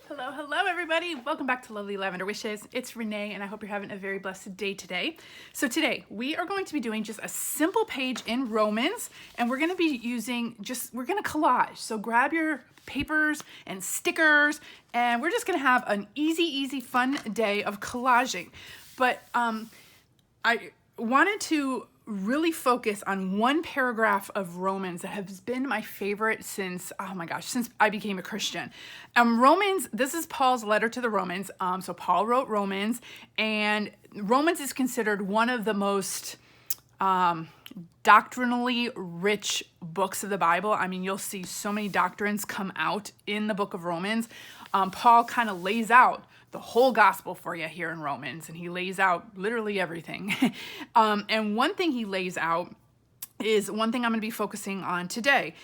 Hello, hello everybody. Welcome back to Lovely Lavender Wishes. It's Renee and I hope you're having a very blessed day today. So today we are going to be doing just a simple page in Romans and we're going to be we're going to collage. So grab your papers and stickers and we're just going to have an easy, fun day of collaging. But I wanted to really focus on one paragraph of Romans that has been my favorite since I became a Christian. Romans, this is Paul's letter to the Romans. So Paul wrote Romans, and Romans is considered one of the most doctrinally rich books of the Bible. I mean, you'll see so many doctrines come out in the book of Romans. Paul kind of lays out the whole gospel for you here in Romans, and he lays out literally everything. And one thing he lays out is one thing I'm going to be focusing on today.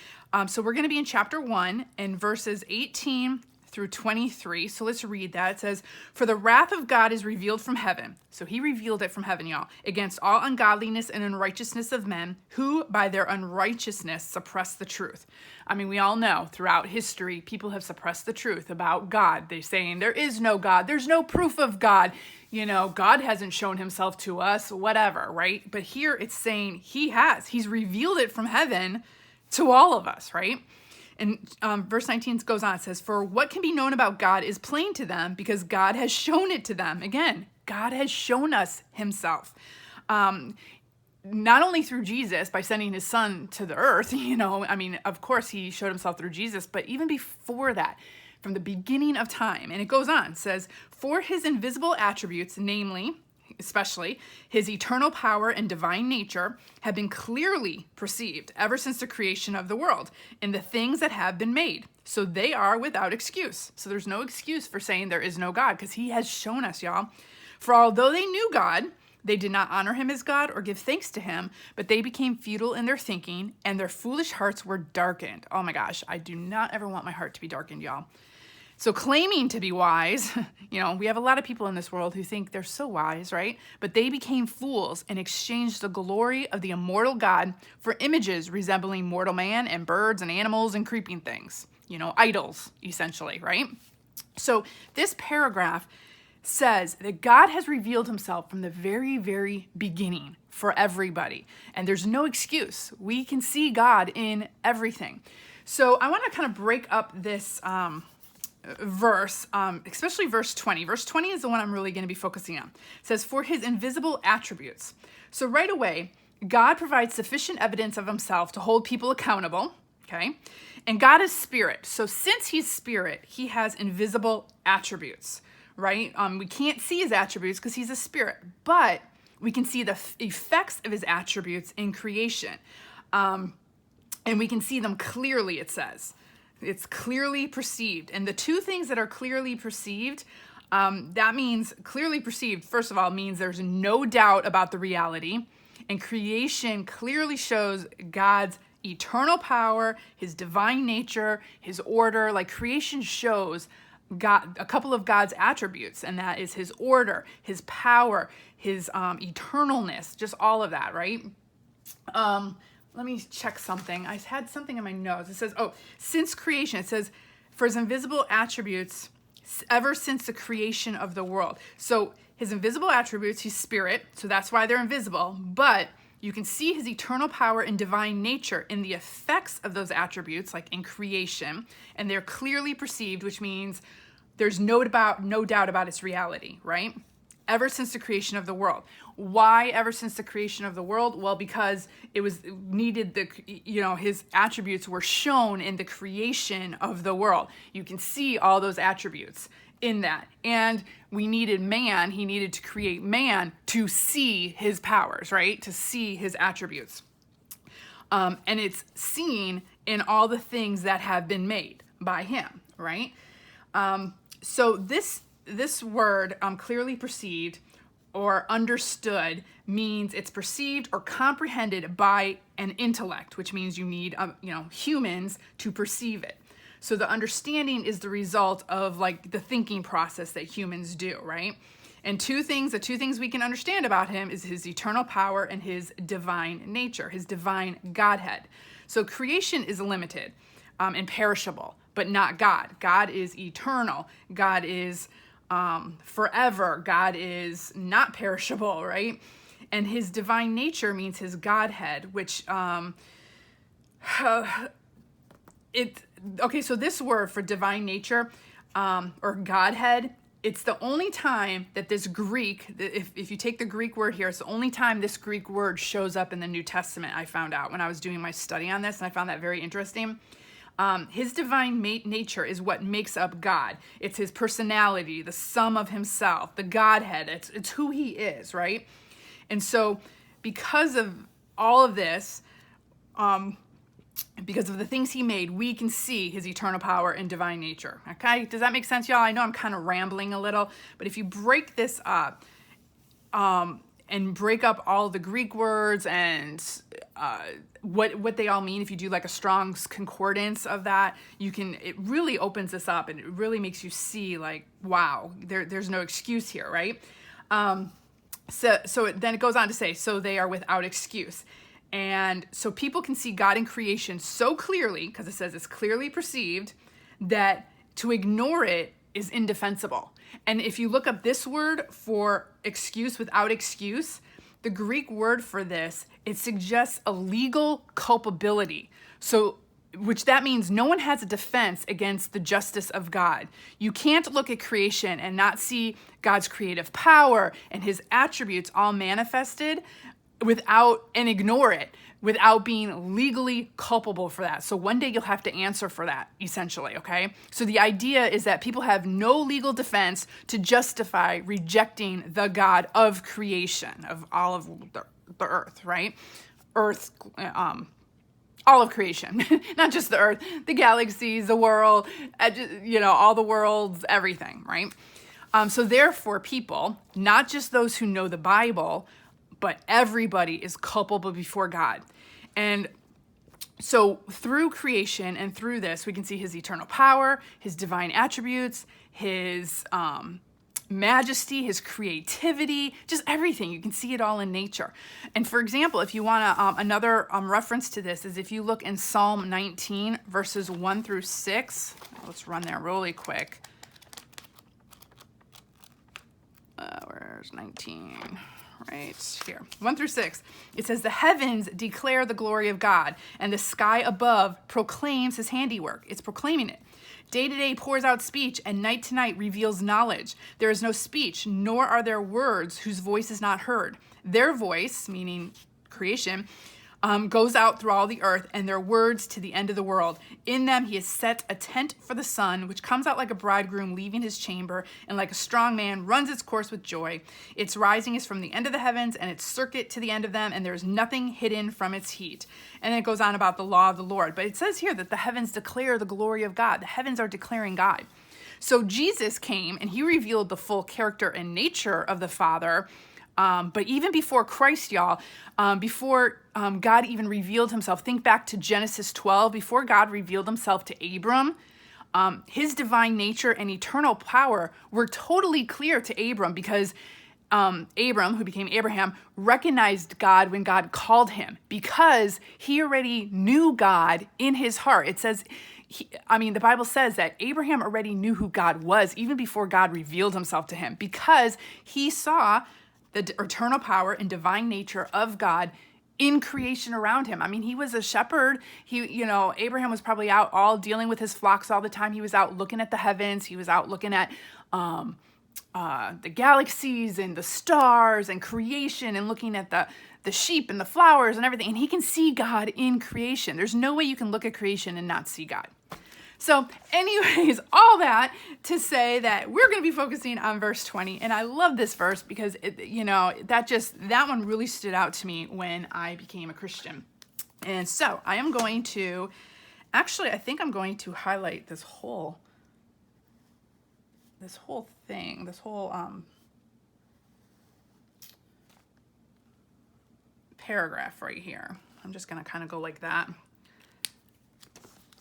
So we're going to be in chapter 1 and verses 18 through 23. So let's read that. It says, "For the wrath of God is revealed from heaven." So he revealed it from heaven, y'all. "Against all ungodliness and unrighteousness of men, who by their unrighteousness suppress the truth." I mean, we all know throughout history, people have suppressed the truth about God. They're saying there is no God. There's no proof of God. You know, God hasn't shown himself to us, whatever, right? But here it's saying he has. He's revealed it from heaven to all of us, right? And verse 19 goes on, it says, "For what can be known about God is plain to them because God has shown it to them." Again, God has shown us himself. Not only through Jesus by sending his son to the earth, of course he showed himself through Jesus, but even before that, from the beginning of time. And it goes on, it says, "For his invisible attributes, namely, especially his eternal power and divine nature, have been clearly perceived ever since the creation of the world in the things that have been made. So they are without excuse." So there's no excuse for saying there is no God because he has shown us, y'all. "For although they knew God, they did not honor him as God or give thanks to him, but they became futile in their thinking and their foolish hearts were darkened." Oh my gosh, I do not ever want my heart to be darkened, y'all. So claiming to be wise, we have a lot of people in this world who think they're so wise, right? But they became fools and exchanged the glory of the immortal God for images resembling mortal man and birds and animals and creeping things. Idols, essentially, right? So this paragraph says that God has revealed himself from the very, very beginning for everybody. And there's no excuse. We can see God in everything. So I want to kind of break up this verse, especially verse 20. Verse 20 is the one I'm really going to be focusing on. It says, "For his invisible attributes." So right away, God provides sufficient evidence of himself to hold people accountable, okay? And God is spirit. So since he's spirit, he has invisible attributes, right? We can't see his attributes because he's a spirit, but we can see the effects of his attributes in creation. And we can see them clearly, it says. It's clearly perceived. And the two things that are clearly perceived, that means clearly perceived, first of all, means there's no doubt about the reality. And creation clearly shows God's eternal power, his divine nature, his order. Like creation shows God, a couple of God's attributes, and that is his order, his power, his eternalness, just all of that, right? Let me check something. I had something in my notes. It says, since creation, it says, "For his invisible attributes, ever since the creation of the world." So his invisible attributes, he's spirit, so that's why they're invisible, but you can see his eternal power and divine nature in the effects of those attributes, like in creation, and they're clearly perceived, which means there's no doubt about its reality, right? Ever since the creation of the world. Why ever since the creation of the world? Well, because it was needed, his attributes were shown in the creation of the world. You can see all those attributes in that. And we needed man, he needed to create man to see his powers, right? To see his attributes. And it's seen in all the things that have been made by him, right? So this word, clearly perceived or understood, means it's perceived or comprehended by an intellect, which means you need, humans to perceive it. So the understanding is the result of like the thinking process that humans do, right? And the two things we can understand about him is his eternal power and his divine nature, his divine Godhead. So creation is limited and perishable, but not God. God is eternal. God is forever. God is not perishable, right? And his divine nature means his Godhead, which so this word for divine nature or Godhead, it's the only time that this Greek, if you take the Greek word here, it's the only time this Greek word shows up in the New Testament, I found out when I was doing my study on this, and I found that very interesting. His divine nature is what makes up God. It's his personality, the sum of himself, the Godhead. It's who he is, right? And so because of all of this, because of the things he made, we can see his eternal power and divine nature. Okay? Does that make sense, y'all? I know I'm kind of rambling a little, but if you break this up and break up all the Greek words and what they all mean, if you do like a Strong's concordance of that, it really opens this up and it really makes you see like, wow, there's no excuse here, right? So then it goes on to say, so they are without excuse. And so people can see God in creation so clearly, because it says it's clearly perceived, that to ignore it is indefensible. And if you look up this word for excuse, without excuse, the Greek word for this, it suggests a legal culpability. So, which that means no one has a defense against the justice of God. You can't look at creation and not see God's creative power and his attributes all manifested and ignore it without being legally culpable for that. So one day you'll have to answer for that, essentially, okay? So the idea is that people have no legal defense to justify rejecting the God of creation, of all of the earth, right? Earth, all of creation, not just the earth, the galaxies, the world, all the worlds, everything, right? So therefore people, not just those who know the Bible, but everybody is culpable before God. And so through creation and through this, we can see his eternal power, his divine attributes, his majesty, his creativity, just everything. You can see it all in nature. And for example, if you want to, another reference to this is if you look in Psalm 19, verses 1 through 6. Let's run there really quick. Where's 19? Right here, 1 through 6. It says, the heavens declare the glory of God, and the sky above proclaims his handiwork. It's proclaiming it. Day to day pours out speech, and night to night reveals knowledge. There is no speech, nor are there words whose voice is not heard. Their voice, meaning creation, goes out through all the earth, and their words to the end of the world. In them he has set a tent for the sun, which comes out like a bridegroom leaving his chamber, and like a strong man runs its course with joy. Its rising is from the end of the heavens, and its circuit to the end of them, and there is nothing hidden from its heat. And then it goes on about the law of the Lord. But it says here that the heavens declare the glory of God. The heavens are declaring God. So Jesus came, and he revealed the full character and nature of the Father. But even before Christ, y'all, before God even revealed himself, think back to Genesis 12, before God revealed himself to Abram, his divine nature and eternal power were totally clear to Abram because Abram, who became Abraham, recognized God when God called him because he already knew God in his heart. It says, the Bible says that Abraham already knew who God was even before God revealed himself to him because he saw the eternal power and divine nature of God in creation around him. He was a shepherd. Abraham was probably out all dealing with his flocks all the time. He was out looking at the heavens. He was out looking at the galaxies and the stars and creation and looking at the sheep and the flowers and everything. And he can see God in creation. There's no way you can look at creation and not see God. So anyways, all that to say that we're going to be focusing on verse 20. And I love this verse because, that one really stood out to me when I became a Christian. And so I am going to, I think I'm going to highlight this whole thing, paragraph right here. I'm just going to kind of go like that.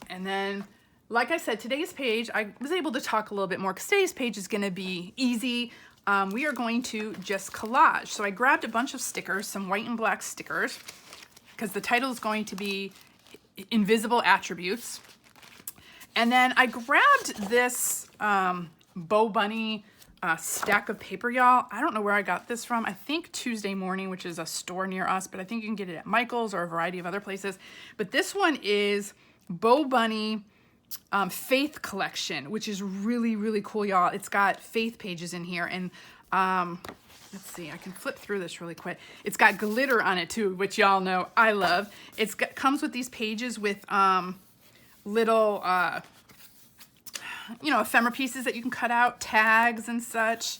And then, like I said, today's page, I was able to talk a little bit more because today's page is going to be easy. We are going to just collage. So I grabbed a bunch of stickers, some white and black stickers, because the title is going to be Invisible Attributes. And then I grabbed this Bo Bunny stack of paper, y'all. I don't know where I got this from. I think Tuesday Morning, which is a store near us, but I think you can get it at Michael's or a variety of other places. But this one is Bo Bunny Faith Collection, which is really, really cool, y'all. It's got faith pages in here. And let's see, I can flip through this really quick. It's got glitter on it too, which y'all know I love. Comes with these pages with little, ephemera pieces that you can cut out, tags and such,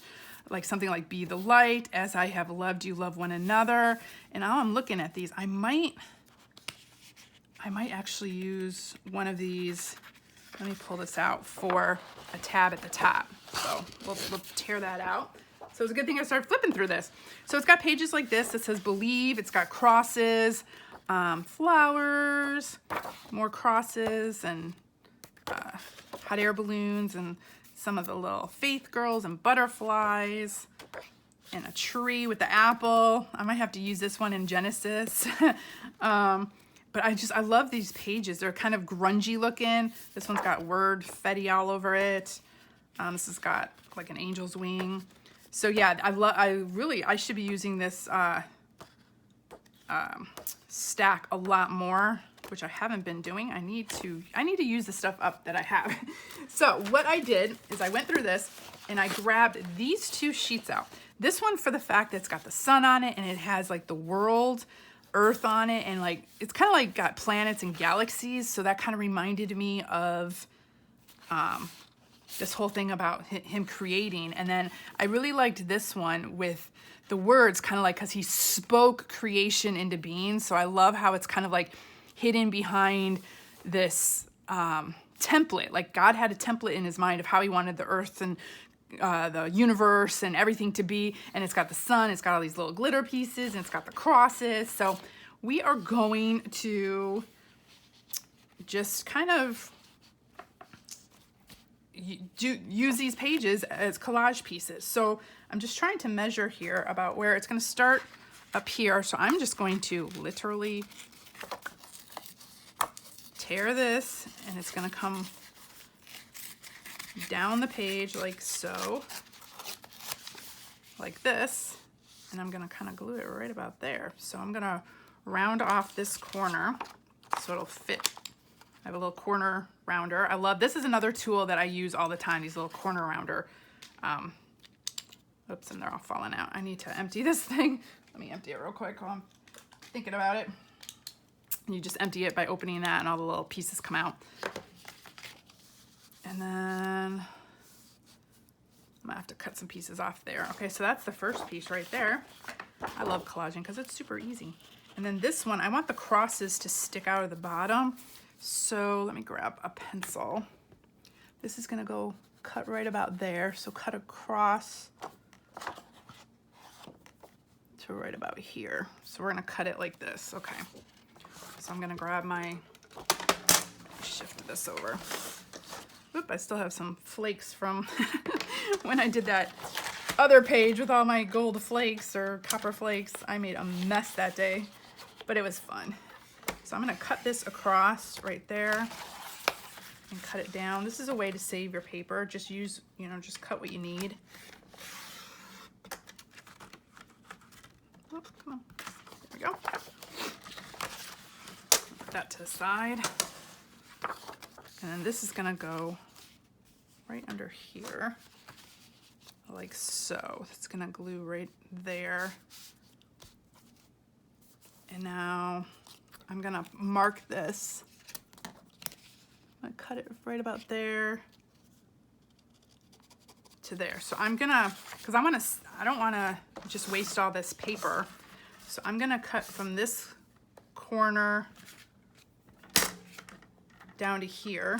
like something like "Be the light, as I have loved you, love one another." And now I'm looking at these. I might actually use one of these. Let me pull this out for a tab at the top. So we'll tear that out. So it's a good thing I started flipping through this. So it's got pages like this that says believe. It's got crosses, flowers, more crosses, and hot air balloons, and some of the little faith girls and butterflies, and a tree with the apple. I might have to use this one in Genesis. But I love these pages. They're kind of grungy looking. This one's got word fetty all over it. This has got like an angel's wing. So yeah, I should be using this stack a lot more, which I haven't been doing. I need to use the stuff up that I have. So what I did is I went through this and I grabbed these two sheets out. This one for the fact that it's got the sun on it and it has like the world, Earth on it, and like it's kind of like got planets and galaxies. So that kind of reminded me of this whole thing about him creating. And then I really liked this one with the words, kind of like, because he spoke creation into being. So I love how it's kind of like hidden behind this template. Like God had a template in his mind of how he wanted the earth and the universe and everything to be. And it's got the sun, it's got all these little glitter pieces, and it's got the crosses. So we are going to just kind of use these pages as collage pieces. So I'm just trying to measure here about where it's going to start up here. So I'm just going to literally tear this, and it's going to come down the page like so, like this, and I'm going to kind of glue it right about there. So I'm going to round off this corner so it'll fit. I have a little corner rounder. I love, this is another tool that I use all the time, these little corner rounder. Oops, and they're all falling out. I need to empty this thing. Let me empty it real quick while I'm thinking about it. And you just empty it by opening that and all the little pieces come out. And then I'm gonna have to cut some pieces off there. Okay, so that's the first piece right there. I love collaging because it's super easy. And then this one, I want the crosses to stick out of the bottom. So let me grab a pencil. This is gonna go cut right about there. So cut across to right about here. So we're gonna cut it like this, okay. So I'm gonna grab my, shift this over. Oop, I still have some flakes from when I did that other page with all my gold flakes or copper flakes. I made a mess that day, but it was fun. So I'm gonna cut this across right there and cut it down. This is a way to save your paper. Just use, just cut what you need. Oh, come on, there we go. Put that to the side. And then this is gonna go right under here, like so. It's gonna glue right there. And now I'm gonna mark this. I'm gonna cut it right about there to there. So I'm gonna, because I don't wanna just waste all this paper. So I'm gonna cut from this corner down to here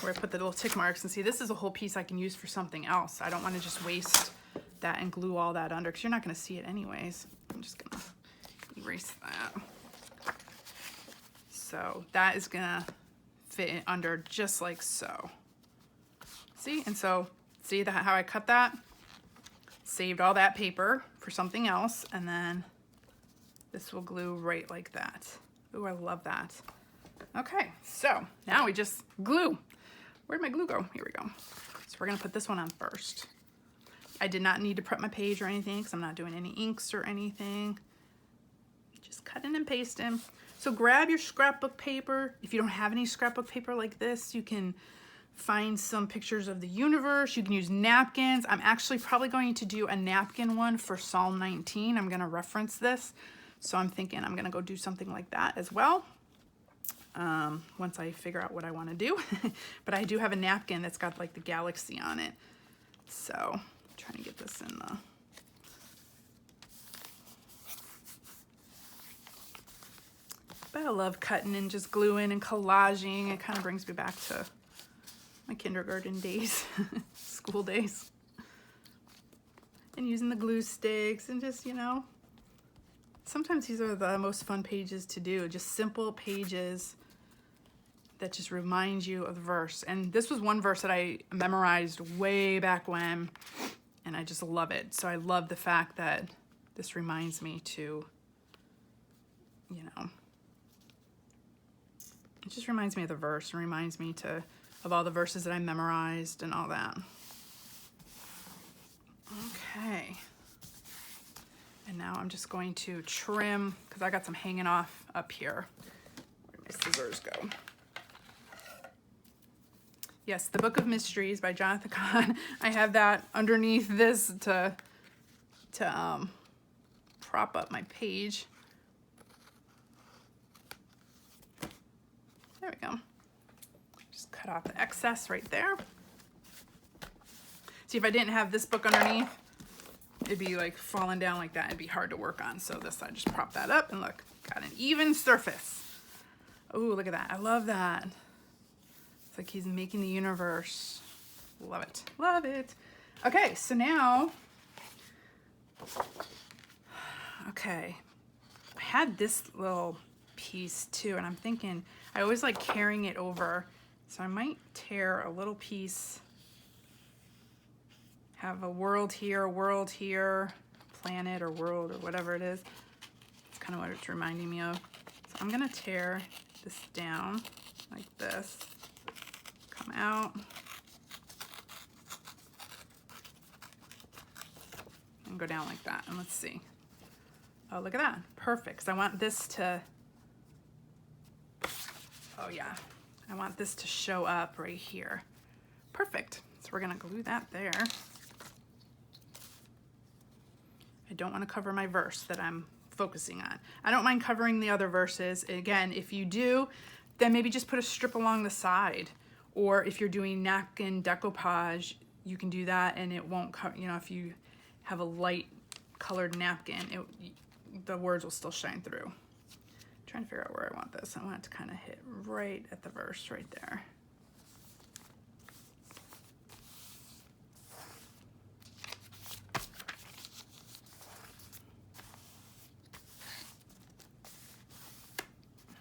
where I put the little tick marks, and see, this is a whole piece I can use for something else. I don't want to just waste that and glue all that under because you're not going to see it anyways. I'm just going to erase that. So that is going to fit in under just like so. See? And so see how I cut that? Saved all that paper for something else, and then this will glue right like that. Ooh, I love that. Okay, so now we just glue. Where'd my glue go? Here we go. So we're gonna put this one on first. I did not need to prep my page or anything because I'm not doing any inks or anything. Just cutting and pasting. So grab your scrapbook paper. If you don't have any scrapbook paper like this, you can find some pictures of the universe. You can use napkins. I'm actually probably going to do a napkin one for Psalm 19. I'm gonna reference this. So I'm thinking I'm gonna go do something like that as well. Once I figure out what I wanna do. But I do have a napkin that's got like the galaxy on it. So I'm trying to get this in the... But I love cutting and just gluing and collaging. It kind of brings me back to my kindergarten days, school days. And using the glue sticks and just, you know, sometimes these are the most fun pages to do. Just simple pages that just remind you of the verse. And this was one verse that I memorized way back when, and I just love it. So I love the fact that this reminds me to, you know, it just reminds me of the verse and reminds me of all the verses that I memorized and all that. Okay. And now I'm just going to trim, because I got some hanging off up here. Where'd my scissors go? Yes, The Book of Mysteries by Jonathan Cahn. I have that underneath this to prop up my page. There we go. Just cut off the excess right there. See, if I didn't have this book underneath, it'd be like falling down like that. It'd be hard to work on. So this, I just prop that up and look, got an even surface. Oh, look at that. I love that. It's like he's making the universe. Love it. Love it. Okay, so now, okay, I had this little piece too, and I'm thinking, I always like carrying it over. So I might tear a little piece, have a world here, planet or world or whatever it is. It's kind of what it's reminding me of. So I'm gonna tear this down like this, come out, and go down like that. And let's see. Oh, look at that. Perfect. 'Cause I want this to, oh yeah, I want this to show up right here. Perfect. So we're gonna glue that there. I don't want to cover my verse that I'm focusing on. I don't mind covering the other verses. Again, if you do, then maybe just put a strip along the side. Or if you're doing napkin decoupage, you can do that and it won't cover, you know, if you have a light colored napkin, the words will still shine through. I'm trying to figure out where I want this. I want it to kind of hit right at the verse right there.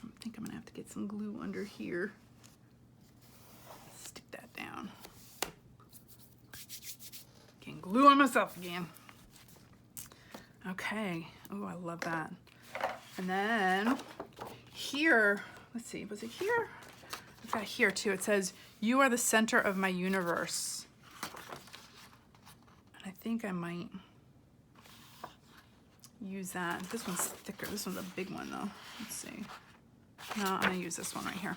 I think I'm gonna have to get some glue under here. Stick that down. Getting glue on myself again. Okay. Oh, I love that. And then here, let's see, was it here? I've got here too. It says, "You are the center of my universe." And I think I might use that. This one's thicker. This one's a big one though. Let's see. No, I'm gonna use this one right here.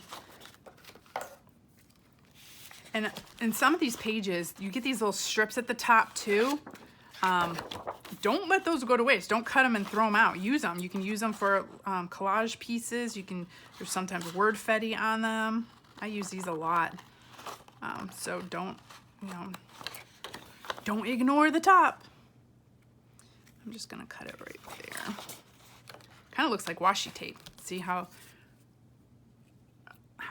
And in some of these pages, you get these little strips at the top too. Don't let those go to waste. Don't cut them and throw them out. Use them. You can use them for collage pieces. There's sometimes word fetty on them. I use these a lot. So don't ignore the top. I'm just gonna cut it right there. Kind of looks like washi tape. See how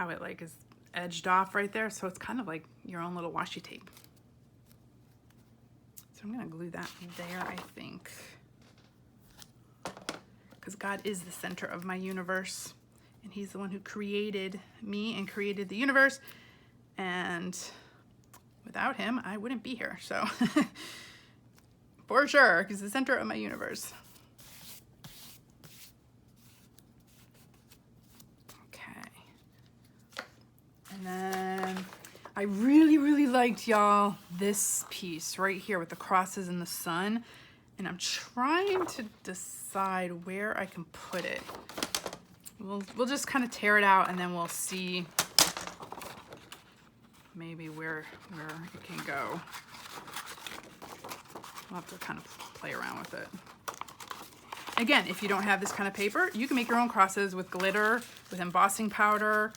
it like is edged off right there? So it's kind of like your own little washi tape. So I'm gonna glue that there, I think. Because God is the center of my universe. And he's the one who created me and created the universe. And without him, I wouldn't be here. So for sure, he's the center of my universe. Okay. And then I really liked, y'all, this piece right here with the crosses and the sun. And I'm trying to decide where I can put it. We'll just kind of tear it out and then we'll see maybe where it can go. We'll have to kind of play around with it. Again, if you don't have this kind of paper, you can make your own crosses with glitter, with embossing powder.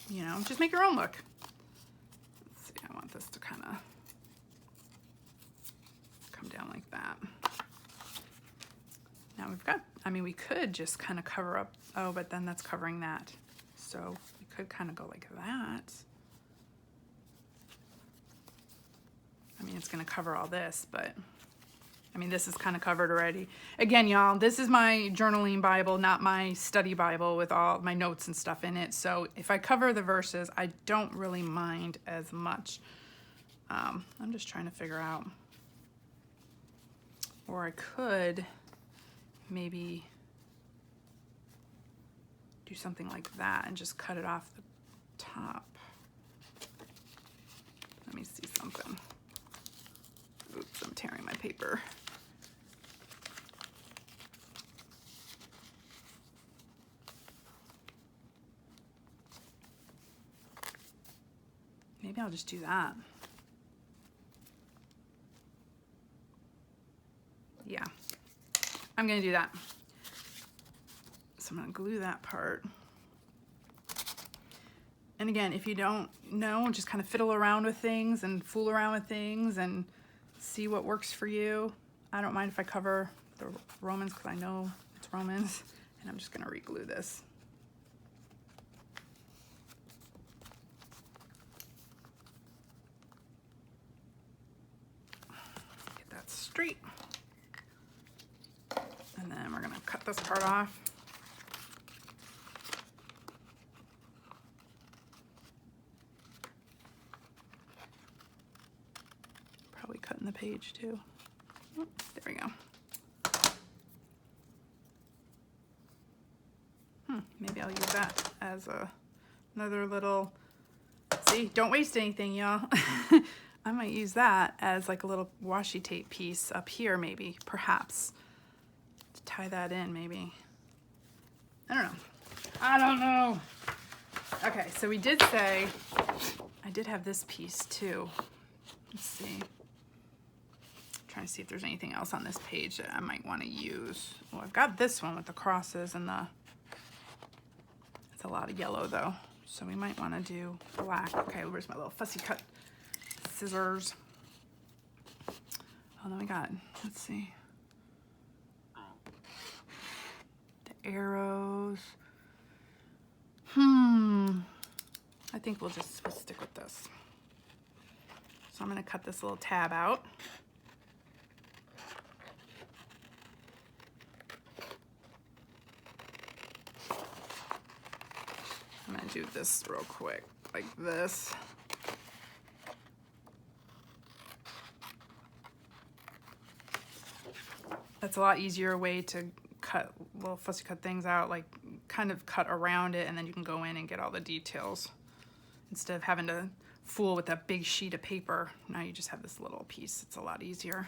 You know, just make your own look. Let's see, I want this to kind of come down like that. Now we've got, I mean, we could just kind of cover up, oh, but then that's covering that. So we could kind of go like that. I mean, it's going to cover all this, but I mean, this is kind of covered already. Again, y'all, this is my journaling Bible, not my study Bible with all my notes and stuff in it. So if I cover the verses, I don't really mind as much. I'm just trying to figure out. Or I could maybe do something like that and just cut it off the top. Let me see something. Oops, I'm tearing my paper. Maybe I'll just do that. Yeah, I'm gonna do that. So I'm gonna glue that part. And again, if you don't know, just kind of fiddle around with things and fool around with things and see what works for you. I don't mind if I cover the Romans because I know it's Romans, and I'm just gonna re-glue this. Get that straight. And then we're gonna cut this part off. Probably cutting the page too. Oh, there we go. Maybe I'll use that as another little, see, don't waste anything, y'all. I might use that as like a little washi tape piece up here, maybe, perhaps. To tie that in, maybe. I don't know. Okay, so we did say, I did have this piece too. Let's see. Trying to see if there's anything else on this page that I might want to use. Well, I've got this one with the crosses and the, it's a lot of yellow though. So we might want to do black. Okay, where's my little fussy cut scissors? Oh, then we got, let's see. The arrows. I think we'll stick with this. So I'm going to cut this little tab out. I'm going to do this real quick, like this. That's a lot easier way to cut little fussy cut things out, like kind of cut around it, and then you can go in and get all the details instead of having to fool with that big sheet of paper. Now you just have this little piece. It's a lot easier.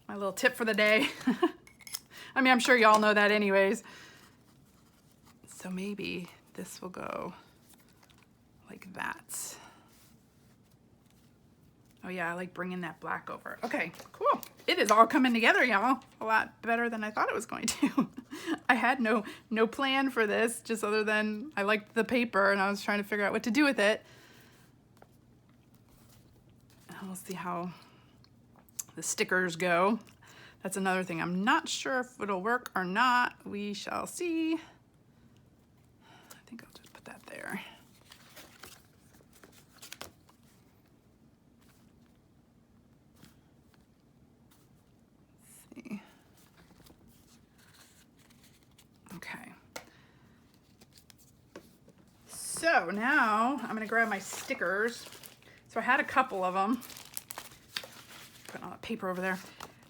My little tip for the day. I mean, I'm sure y'all know that anyways. So maybe this will go like that. Oh yeah, I like bringing that black over. Okay, cool. It is all coming together, y'all. A lot better than I thought it was going to. I had no plan for this, just other than I liked the paper and I was trying to figure out what to do with it. And we'll see how the stickers go. That's another thing. I'm not sure if it'll work or not. We shall see. I think I'll just put that there. Okay. So now I'm going to grab my stickers. So I had a couple of them. Put all the paper over there.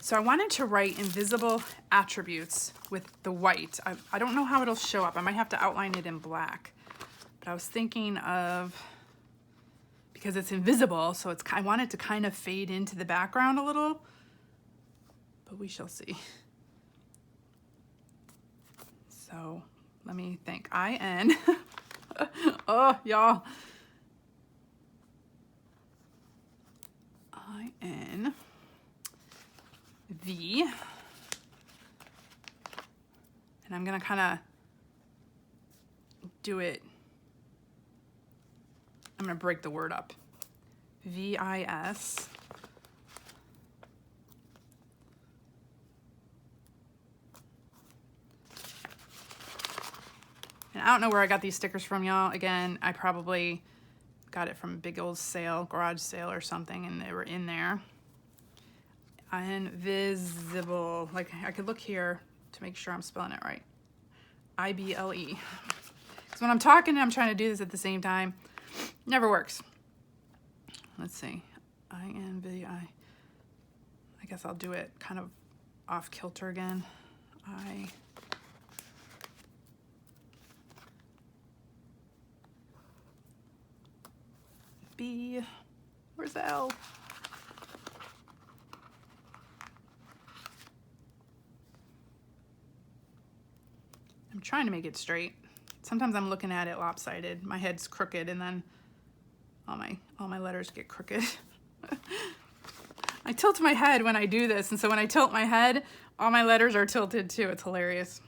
So I wanted to write invisible attributes with the white. I don't know how it'll show up. I might have to outline it in black. But I was thinking of, because it's invisible, so it's, I want it to kind of fade into the background a little, but we shall see. So let me think. I-N. Oh, y'all. I-N. V. And I'm going to kind of do it. I'm going to break the word up. V-I-S. And I don't know where I got these stickers from, y'all. Again, I probably got it from a big old sale, garage sale or something, and they were in there. Invisible. Like, I could look here to make sure I'm spelling it right. I-B-L-E. Because when I'm talking and I'm trying to do this at the same time, it never works. Let's see. I-N-V-I. I guess I'll do it kind of off kilter again. B. Where's the L? I'm trying to make it straight. Sometimes I'm looking at it lopsided. My head's crooked, and then all my letters get crooked. I tilt my head when I do this, and so when I tilt my head, all my letters are tilted too. It's hilarious.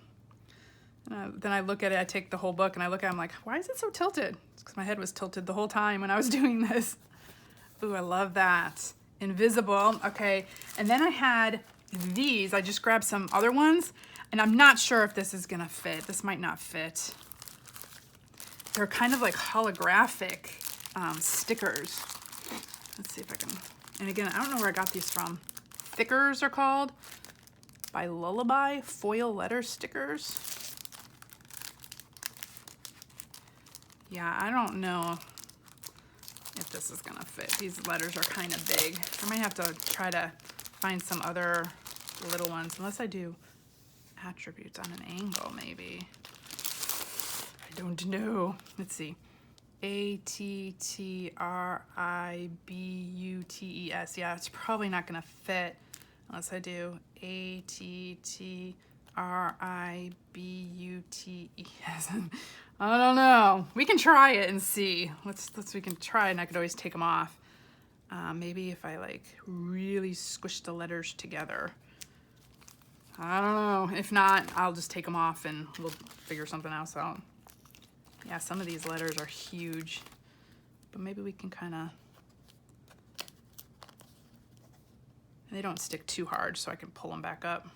Then I look at it, I take the whole book and I look at it, I'm like, why is it so tilted? It's because my head was tilted the whole time when I was doing this. Ooh, I love that. Invisible, okay. And then I had these, I just grabbed some other ones, and I'm not sure if this is gonna fit. This might not fit. They're kind of like holographic stickers. Let's see if I can, and again, I don't know where I got these from. Thickers are called, by Lullaby, foil letter stickers. Yeah, I don't know if this is gonna fit. These letters are kind of big. I might have to try to find some other little ones, unless I do attributes on an angle, maybe. I don't know. Let's see. A-T-T-R-I-B-U-T-E-S. Yeah, it's probably not gonna fit unless I do A-T-T-R-I-B-U-T-E-S. I don't know. We can try it and see. We can try, and I could always take them off. Maybe if I like really squish the letters together. I don't know. If not, I'll just take them off and we'll figure something else out. Yeah, some of these letters are huge, but maybe we can kind of, they don't stick too hard, so I can pull them back up.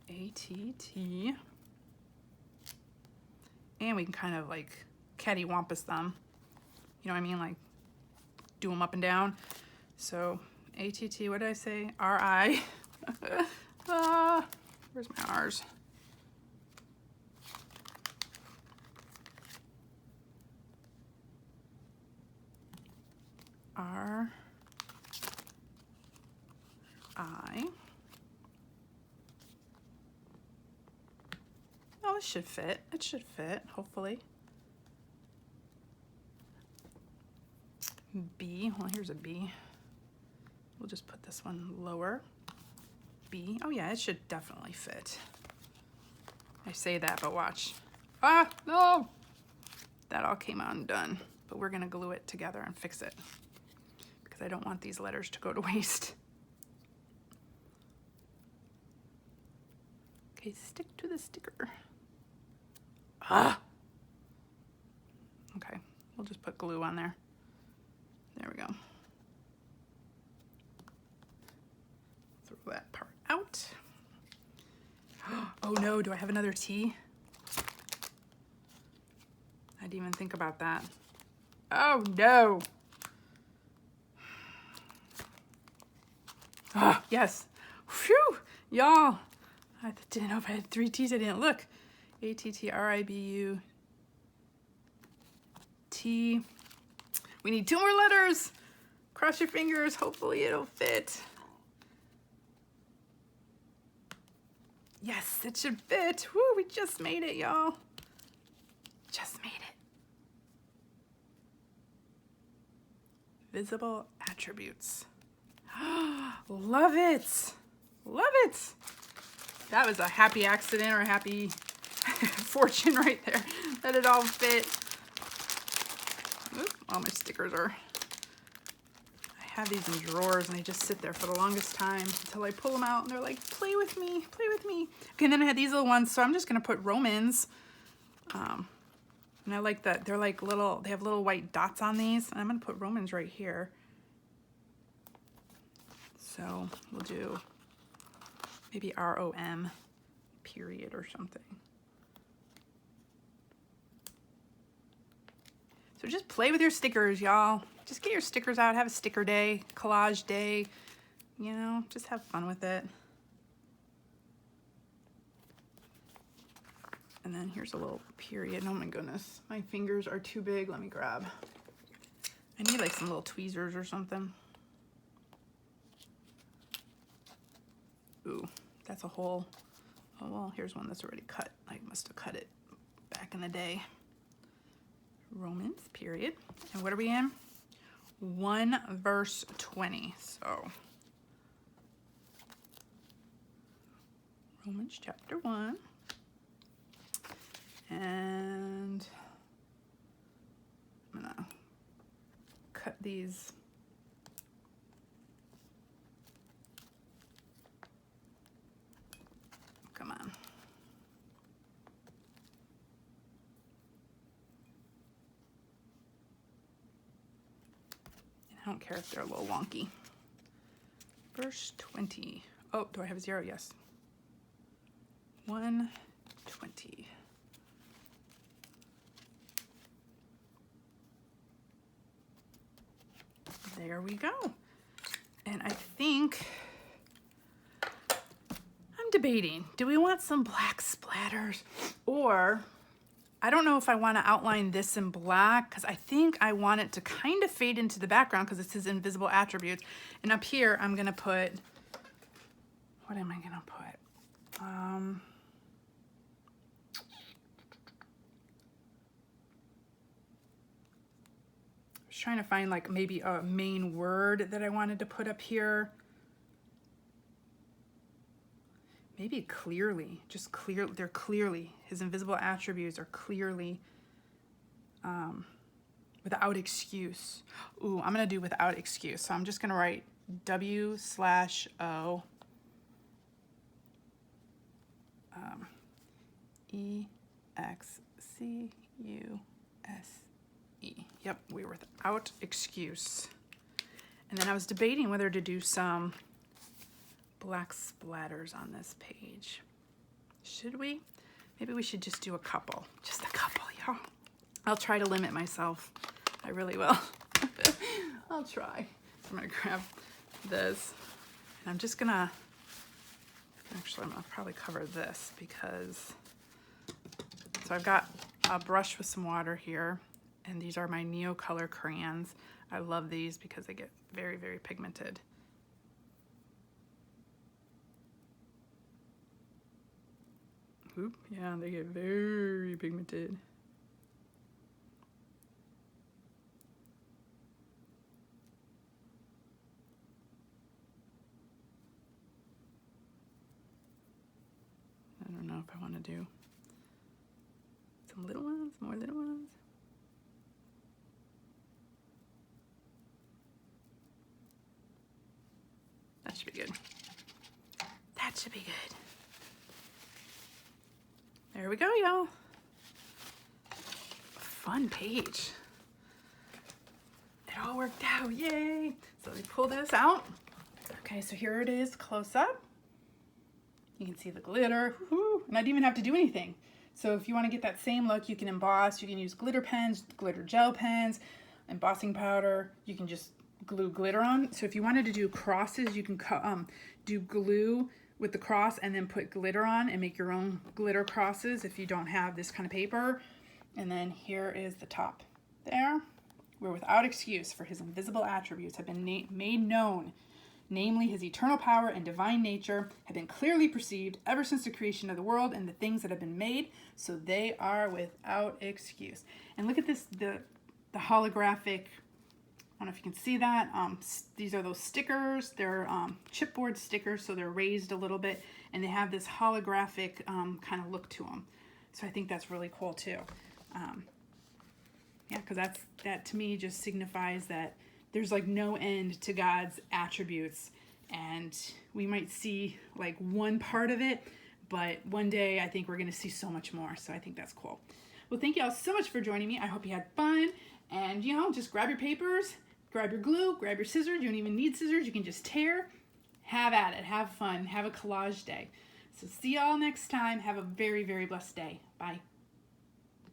A-T-T. And we can kind of like cattywampus them. You know what I mean? Like do them up and down. So A-T-T, what did I say? R-I. Where's my R's? R-I. Oh, it should fit. It should fit, hopefully. B, well, here's a B. We'll just put this one lower. B, oh yeah, it should definitely fit. I say that, but watch. Ah, no! That all came out undone, but we're gonna glue it together and fix it because I don't want these letters to go to waste. Okay, stick to the sticker. Ah! Okay, we'll just put glue on there. There we go. Throw that part out. Oh no, do I have another T? I didn't even think about that. Oh no. Oh, yes. Phew, y'all. I didn't know if I had 3 T's, I didn't look. A-T-T-R-I-B-U-T. We need 2 more letters. Cross your fingers, hopefully it'll fit. Yes, it should fit. Woo, we just made it, y'all. invisible attributes. Love it. Love it. That was a happy accident or a happy fortune right there. That it all fit. Oop, all my stickers are. I have these in drawers and they just sit there for the longest time until I pull them out and they're like, play with me, play with me. Okay, and then I had these little ones, so I'm just gonna put Romans. And I like that they're like little, they have little white dots on these. And I'm gonna put Romans right here. So we'll do maybe ROM period or something. So just play with your stickers, y'all. Just get your stickers out, have a sticker day, collage day, you know, just have fun with it. And then here's a little period. Oh my goodness, my fingers are too big. Let me grab. I need like some little tweezers or something. Ooh, that's a hole. Oh well, here's one that's already cut. I must have cut it back in the day. Romans, period. And what are we in? 1 verse 20. So Romans chapter 1. And I'm gonna cut these. Come on. I don't care if they're a little wonky. Verse 20. Oh, do I have a 0? Yes. 1:20. There we go. And I think I'm debating, do we want some black splatters? Or I don't know if I want to outline this in black because I think I want it to kind of fade into the background because it's his invisible attributes. And up here, I'm going to put, what am I going to put? I was trying to find like maybe a main word that I wanted to put up here. Maybe clearly, just clear, they're clearly, his invisible attributes are clearly without excuse. Ooh, I'm gonna do without excuse. So I'm just gonna write W/O EXCUSE. Yep, we're without excuse. And then I was debating whether to do some black splatters on this page. Should we? Maybe we should just do a couple. Just a couple, y'all. I'll try to limit myself. I really will. I'll try. I'm gonna grab this. And I'm just gonna, actually I'm gonna probably cover this because, so I've got a brush with some water here. And these are my neocolor crayons. I love these because they get very, very pigmented. Oop, yeah, they get very pigmented. I don't know if I want to do some little ones, more little ones. That should be good. That should be good. There we go, y'all. Fun page. It all worked out, yay. So we pull this out. Okay, so here it is close up. You can see the glitter, and I didn't even have to do anything. So if you want to get that same look, you can emboss. You can use glitter pens, glitter gel pens, embossing powder. You can just glue glitter on. So if you wanted to do crosses, you can do glue with the cross and then put glitter on and make your own glitter crosses if you don't have this kind of paper. And then here is the top there. We're without excuse, for his invisible attributes have been made known, namely his eternal power and divine nature have been clearly perceived ever since the creation of the world and the things that have been made, so they are without excuse. And look at this, the holographic don't know if you can see that. These are those stickers. They're chipboard stickers, so they're raised a little bit, and they have this holographic kind of look to them. So I think that's really cool too. Yeah, because that to me just signifies that there's like no end to God's attributes, and we might see like one part of it, but one day I think we're going to see so much more. So I think that's cool. Well, thank you all so much for joining me. I hope you had fun, and just grab your papers, grab your glue, grab your scissors. You don't even need scissors. You can just tear. Have at it. Have fun. Have a collage day. So see y'all next time. Have a very, very blessed day. Bye.